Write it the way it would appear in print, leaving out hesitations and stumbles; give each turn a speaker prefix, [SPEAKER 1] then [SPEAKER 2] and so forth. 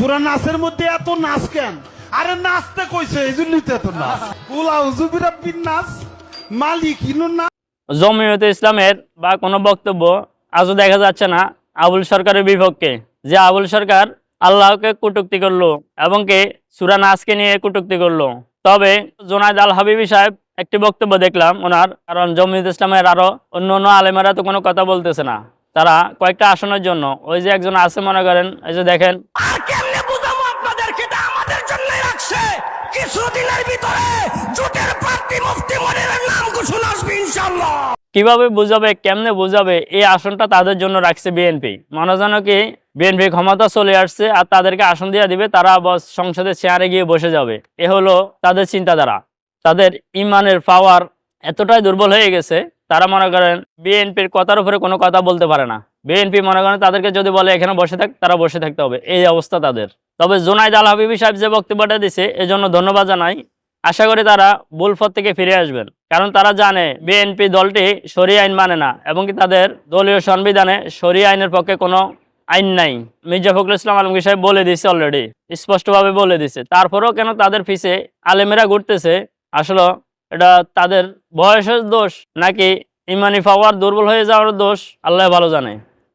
[SPEAKER 1] সূরা নাসের মধ্যে এত নাচ কেন? আরে নাচতে কইছে এই জন্যই তো এত নাচ। কুল আউযু বিরাব্বিন নাস, মালিকিনুন নাস।
[SPEAKER 2] জমিয়তে ইসলামের বা কোনো বক্তব্য আজও দেখা যাচ্ছে না আবুল সরকারের বিপক্ষে, যে আবুল সরকার আল্লাহকে কটূক্তি করলো এবং কি সূরা নাসকে নিয়ে কটূক্তি করলো। তবে জোনায়েদ আল হাবিবি সাহেব একটি বক্তব্য দেখলাম ওনার, কারণ জমিয়ত ইসলামের আরো অন্য আলেমেরা তো কোনো কথা বলতেছে না, তারা কয়েকটা আসনের জন্য ওই যে একজন আছে মনে করেন, এই যে দেখেন,
[SPEAKER 3] আর কেমনে বুঝাবো আপনাদেরকে? এটা আমাদের জন্যই রাখছে। কিছুদিনের ভিতরে জোটের প্রার্থী মুফতি মনিরের নাম ঘোষণা আসবে ইনশাআল্লাহ।
[SPEAKER 2] কিভাবে বুঝাবে, কেমনে বুঝাবে? এই আসনটা তাদের জন্য রাখছে বিএনপি। মনে যেন কি বিএনপি ক্ষমতা চলে আসছে আর তাদেরকে আসন দিয়ে দিবে, তারা বস সংসদের চেয়ারে গিয়ে বসে যাবে। এ হলো তাদের চিন্তাধারা। তাদের ইমানের পাওয়ার এতটাই দুর্বল হয়ে গেছে, তারা মনে করেন বিএনপির কথার উপরে কোনো কথা বলতে পারে না। বিএনপি মনে করেন তাদেরকে যদি বলে এখানে বসে থাক, তারা বসে থাকতে হবে, এই অবস্থা তাদের। তবে জোনায়েদ আল হাবিবি সাহেব যে বক্তব্যটা দিছে এজন্য ধন্যবাদ জানাই। আশা করি তারা ভুল পথ থেকে ফিরে আসবেন, কারণ তারা জানে বিএনপি দলটি শরিয়া আইন মানে না এবং কি তাদের দলীয় সংবিধানে শরিয়া আইনের পক্ষে কোনো আইন নাই। মির্জা ফখরুল ইসলাম আলমগীর সাহেব বলে দিছে, অলরেডি স্পষ্টভাবে বলে দিছে। তারপরেও কেন তাদের পিছে আলেমেরা ঘুরতেছে? আসলে এটা তাদের বয়সের দোষ নাকি ইমানি পাওয়ার দুর্বল হয়ে যাওয়ার দোষ, আল্লাহ ভালো জানে।